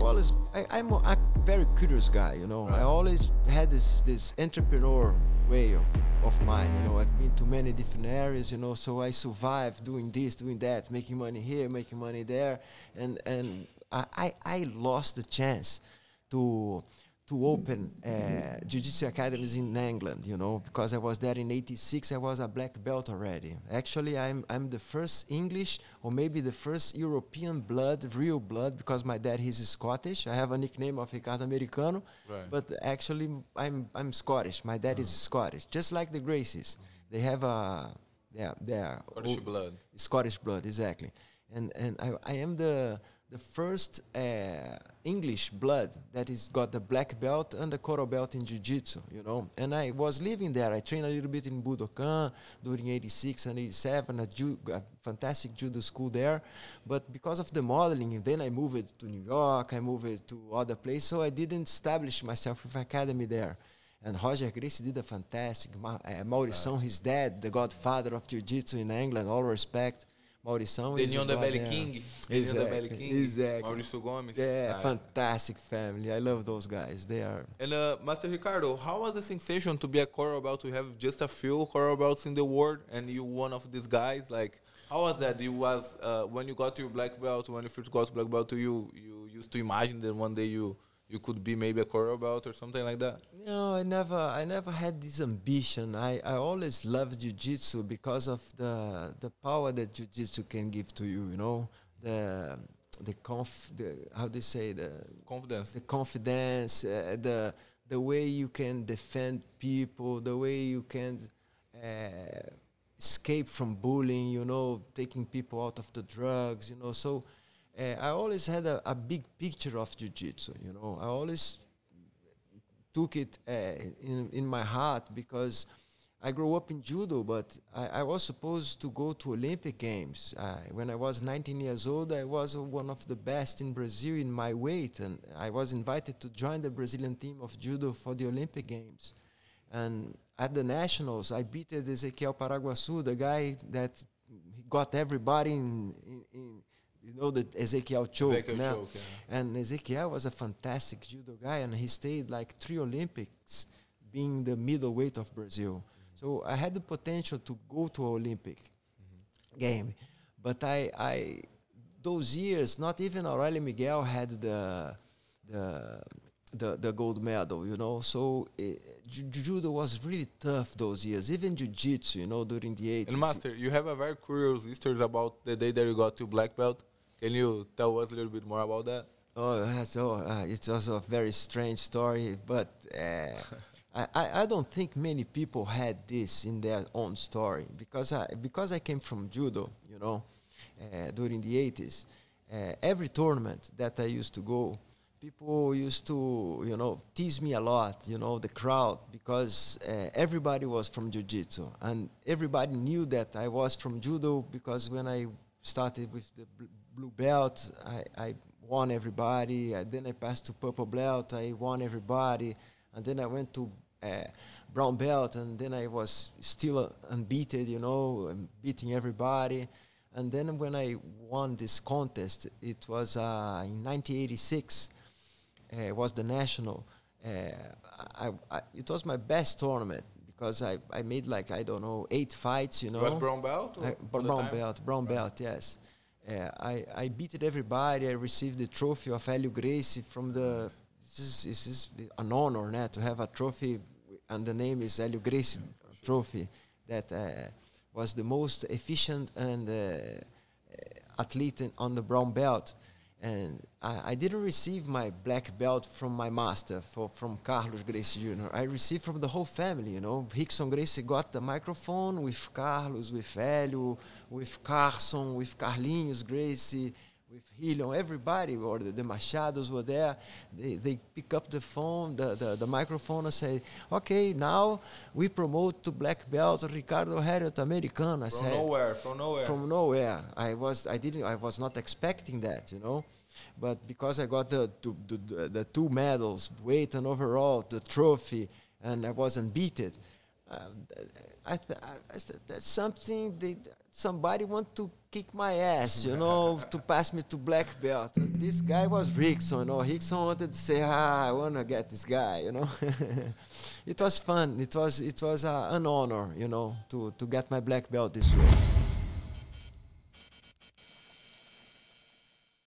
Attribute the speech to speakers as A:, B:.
A: I'm a very curious guy, you know. I always had this entrepreneur way of mine, you know. I've been to many different areas, you know, so I survived doing this, doing that, making money here, making money there, and I lost the chance to open jiu-jitsu academies in England, you know, because I was there in '86. I was a black belt already. Actually, I'm the first English, or maybe the first European blood, real blood, because my dad, he's Scottish. I have a nickname of Ricardo Americano, but actually I'm Scottish. My dad is Scottish, just like the Gracies. They have a they're
B: Scottish blood.
A: Scottish blood, exactly. And I am the first English blood that is got the black belt and the coral belt in jiu-jitsu, you know. And I was living there. I trained a little bit in Budokan during '86 and '87, a fantastic judo school there. But because of the modeling, then I moved to New York, I moved to other places, so I didn't establish myself with academy there. And Roger Gracie did a fantastic. Maurição, his dad, the godfather of jiu-jitsu in England, all respect. Maurição is
B: the Belly King.
A: Exactly.
B: Mauricio Gomes.
A: Yeah, fantastic family. I love those guys. They are.
B: And Master Ricardo, how was the sensation to be a coral belt? To have just a few coral belts in the world, and you one of these guys? Like, how was that? You was when you got your black belt, when you first got black belt, you used to imagine that one day you could be maybe a coral belt or something like that?
A: No, I never had this ambition. I always loved jiu-jitsu because of the power that jiu-jitsu can give to you, you know, how do you say, the confidence, the way you can defend people, the way you can escape from bullying, you know, taking people out of the drugs, you know. So I always had a big picture of jiu-jitsu, you know. I always took it in my heart because I grew up in judo, but I was supposed to go to Olympic Games. When I was 19 years old, I was one of the best in Brazil in my weight, and I was invited to join the Brazilian team of judo for the Olympic Games. And at the Nationals, I beat Ezequiel Paraguaçu, the guy that got everybody in you know, the Ezequiel choke. And Ezequiel was a fantastic judo guy, and he stayed like 3 Olympics being the middleweight of Brazil. So I had the potential to go to Olympic game. But I those years, not even Aurelio Miguel had the gold medal, you know. So judo was really tough those years, even jiu-jitsu, you know, during the 80s.
B: And Master, you have a very curious history about the day that you got to black belt. Can you tell us a little bit more about that?
A: It's also a very strange story, but I don't think many people had this in their own story, because I came from judo, you know, during the 80s. Every tournament that I used to go, people used to, you know, tease me a lot, you know, the crowd, because everybody was from jiu-jitsu, and everybody knew that I was from judo, because when I started with the blue belt, I won everybody. Then I passed to purple belt, I won everybody. And then I went to brown belt, and then I was still unbeaten, you know, beating everybody. And then when I won this contest, it was in 1986, it was the national. It was my best tournament, because I made like, I don't know, 8 fights, you know.
B: Was brown belt?
A: Brown belt, yes. I beat everybody. I received the trophy of Herriot GRACIE from the. This is an honor, né, to have a trophy, and the name is Herriot GRACIE trophy. That was the most efficient and athlete on the brown belt. And I didn't receive my black belt from my master, from Carlos Gracie Jr. I received from the whole family, you know. Rickson Gracie got the microphone with Carlos, with Hélio, with Carson, with Carlinhos Gracie, with Helion, everybody, or the Machados were there. They pick up the phone, the microphone, and say, okay, now we promote to black belt Ricardo Herriot Americano. From nowhere. I was not expecting that, you know. But because I got the 2 medals, weight and overall, the trophy, and I was unbeaten, that's something somebody want to kick my ass, you know, to pass me to black belt. And this guy was Rickson, you know. Rickson wanted to say, I want to get this guy, you know. It was fun. It was an honor, you know, to get my black belt this way.